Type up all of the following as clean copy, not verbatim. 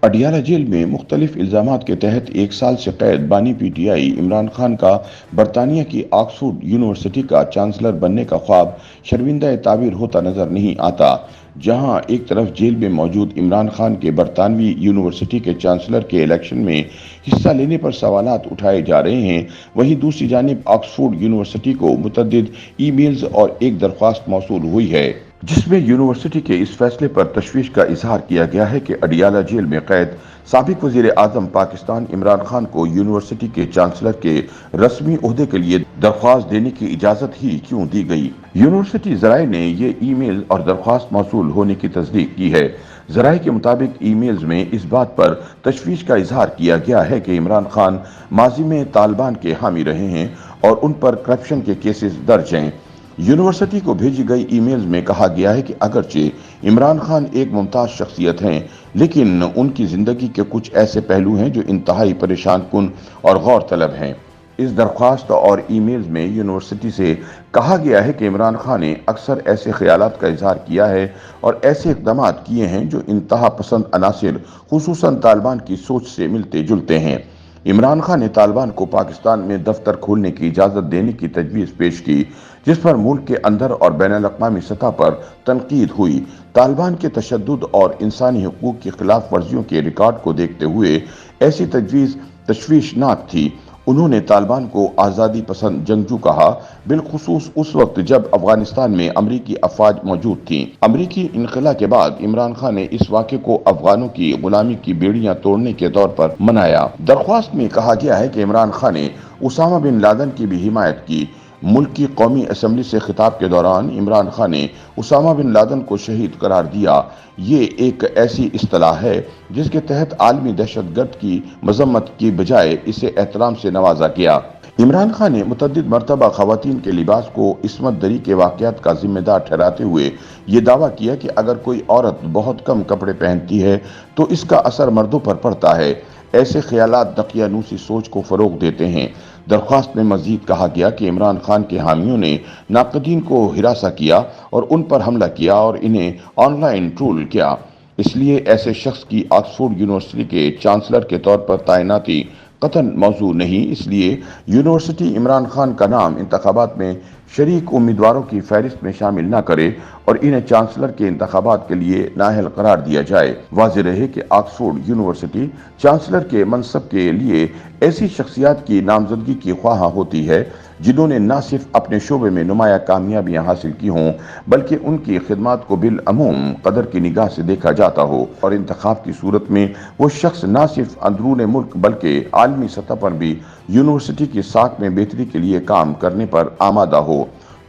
Adiala jail میں مختلف الزامات کے تحت 1 سال سے قید بانی P T I Imran Khan کا برطانیہ کی آکسفورڈ یونیورسٹی کا چانسلر بننے کا خواب شرمندہ تعبیر ہوتا نظر نہیں آتا۔ جہاں ایک طرف جیل میں موجود عمران خان کے برطانوی یونیورسٹی کے چانسلر کے الیکشن میں حصہ لینے پر سوالات اٹھائے جا رہے ہیں، وہیں دوسری جانب آکسفورڈ یونیورسٹی کو متعدد ای میلز اور ایک درخواست موصول ہوئی ہے جس میں یونیورسٹی کے اس فیصلے پر تشویش کا اظہار کیا گیا ہے کہ اڈیالہ جیل میں قید سابق وزیر اعظم پاکستان عمران خان کو یونیورسٹی کے چانسلر کے رسمی عہدے کے لیے درخواست دینے کی اجازت ہی کیوں دی گئی۔ یونیورسٹی ذرائع نے یہ ای میل اور درخواست موصول ہونے کی تصدیق کی ہے۔ ذرائع کے مطابق ای میلز میں اس بات پر تشویش کا اظہار کیا گیا ہے کہ عمران خان ماضی میں طالبان کے حامی رہے ہیں اور ان پر کرپشن کے کیسز درج ہیں۔ یونیورسٹی کو بھیجی گئی ای میلز میں کہا گیا ہے کہ اگرچہ عمران خان ایک ممتاز شخصیت ہیں، لیکن ان کی زندگی کے کچھ ایسے پہلو ہیں جو انتہائی پریشان کن اور غور طلب ہیں۔ اس درخواست اور ای میلز میں یونیورسٹی سے کہا گیا ہے کہ عمران خان نے اکثر ایسے خیالات کا اظہار کیا ہے اور ایسے اقدامات کیے ہیں جو انتہا پسند عناصر خصوصاً طالبان کی سوچ سے ملتے جلتے ہیں۔ عمران خان نے طالبان کو پاکستان میں دفتر کھولنے کی اجازت دینے کی تجویز پیش کی، جس پر ملک کے اندر اور بین الاقوامی سطح پر تنقید ہوئی۔ طالبان کے تشدد اور انسانی حقوق کی خلاف ورزیوں کے ریکارڈ کو دیکھتے ہوئے ایسی تجویز تشویشناک تھی۔ انہوں نے طالبان کو آزادی پسند جنگجو کہا، بالخصوص اس وقت جب افغانستان میں امریکی افواج موجود تھیں۔ امریکی انخلا کے بعد عمران خان نے اس واقعے کو افغانوں کی غلامی کی بیڑیاں توڑنے کے طور پر منایا۔ درخواست میں کہا گیا ہے کہ عمران خان نے اسامہ بن لادن کی بھی حمایت کی۔ ملک کی قومی اسمبلی سے خطاب کے دوران عمران خان نے اسامہ بن لادن کو شہید قرار دیا۔ یہ ایک ایسی اصطلاح ہے جس کے تحت عالمی دہشت گرد کی مذمت کی بجائے اسے احترام سے نوازا گیا۔ عمران خان نے متعدد مرتبہ خواتین کے لباس کو عصمت دری کے واقعات کا ذمہ دار ٹھہراتے ہوئے یہ دعویٰ کیا کہ اگر کوئی عورت بہت کم کپڑے پہنتی ہے تو اس کا اثر مردوں پر پڑتا ہے۔ ایسے خیالات دقیانوسی سوچ کو فروغ دیتے ہیں۔ درخواست میں مزید کہا گیا کہ عمران خان کے حامیوں نے ناقدین کو ہراساں کیا اور ان پر حملہ کیا اور انہیں آن لائن ٹرول کیا۔ اس لیے ایسے شخص کی آکسفورڈ یونیورسٹی کے چانسلر کے طور پر تعیناتی قطعاً موزوں نہیں۔ اس لیے یونیورسٹی عمران خان کا نام انتخابات میں شریک امیدواروں کی فہرست میں شامل نہ کرے اور انہیں چانسلر کے انتخابات کے لیے نااہل قرار دیا جائے۔ واضح رہے کہ آکسفورڈ یونیورسٹی چانسلر کے منصب کے لیے ایسی شخصیات کی نامزدگی کی خواہاں ہوتی ہے جنہوں نے نہ صرف اپنے شعبے میں نمایاں کامیابیاں حاصل کی ہوں بلکہ ان کی خدمات کو بالعموم قدر کی نگاہ سے دیکھا جاتا ہو، اور انتخاب کی صورت میں وہ شخص نہ صرف اندرون ملک بلکہ عالمی سطح پر بھی یونیورسٹی کی ساکھ میں بہتری کے لیے کام کرنے پر آمادہ ہو۔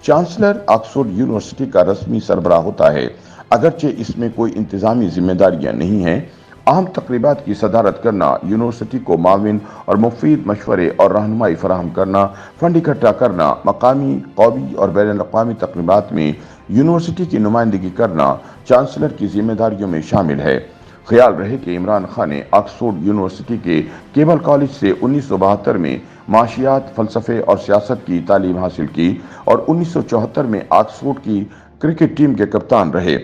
چانسلر آکسفورڈ یونیورسٹی کا رسمی سربراہ ہوتا ہے، اگرچہ اس میں کوئی انتظامی ذمہ داریاں نہیں ہیں۔ اہم تقریبات کی صدارت کرنا، یونیورسٹی کو معاون اور مفید مشورے اور رہنمائی فراہم کرنا، فنڈ اکٹھا کرنا، مقامی، قومی اور بین الاقوامی تقریبات میں یونیورسٹی کی نمائندگی کرنا چانسلر کی ذمہ داریوں میں شامل ہے۔ خیال رہے کہ عمران خان نے آکسفورڈ یونیورسٹی کے کیبل کالج سے 1972 میں معاشیات، فلسفے اور سیاست کی تعلیم حاصل کی اور 1974 میں آکسفورڈ کی کرکٹ ٹیم کے کپتان رہے۔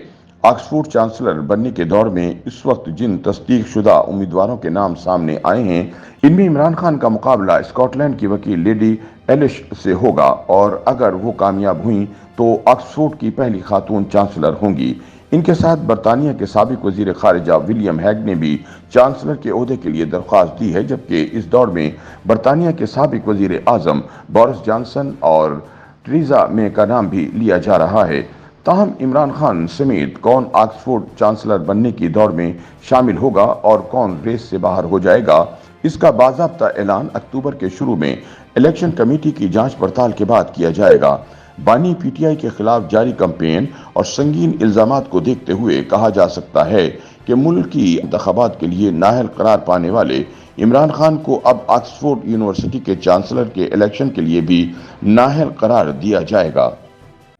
آکسفورڈ چانسلر بننے کے دور میں اس وقت جن تصدیق شدہ امیدواروں کے نام سامنے آئے ہیں، ان میں عمران خان کا مقابلہ اسکاٹ لینڈ کی وکیل لیڈی ایلش سے ہوگا، اور اگر وہ کامیاب ہوئیں تو آکسفورڈ کی پہلی خاتون چانسلر ہوں گی۔ ان کے ساتھ برطانیہ کے سابق وزیر خارجہ ولیم ہیگ نے بھی چانسلر کے عہدے کے لیے درخواست دی ہے، جبکہ اس دور میں برطانیہ کے سابق وزیر اعظم بورس جانسن اور ٹریزا مے کا نام بھی لیا جا رہا ہے۔ تاہم عمران خان سمیت کون آکسفورڈ چانسلر بننے کی دوڑ میں شامل ہوگا اور کون ریس سے باہر ہو جائے گا، اس کا باضابطہ اعلان اکتوبر کے شروع میں الیکشن کمیٹی کی جانچ پڑتال کے بعد کیا جائے گا۔ بانی پی ٹی آئی کے خلاف جاری کمپین اور سنگین الزامات کو دیکھتے ہوئے کہا جا سکتا ہے کہ ملکی انتخابات کے لیے نااہل قرار پانے والے عمران خان کو اب آکسفورڈ یونیورسٹی کے چانسلر کے الیکشن کے لیے بھی نااہل قرار دیا جائے گا۔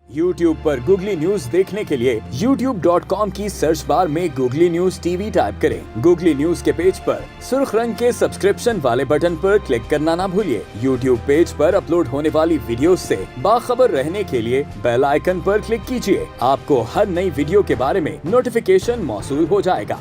YouTube پر گوگلی نیوز دیکھنے کے لیے youtube.com کی سرچ بار میں googly news T V type کریں۔ گوگلی نیوز کے پیج پر سرخ رنگ کے سبسکرپشن والے بٹن پر کلک کرنا نہ بھولیے۔ YouTube پیج پر اپلوڈ ہونے والی ویڈیوز سے باخبر رہنے کے لیے بیل آئیکن پر کلک کیجیے۔ آپ کو ہر نئی ویڈیو کے بارے میں نوٹیفیکیشن موصول ہو جائے گا۔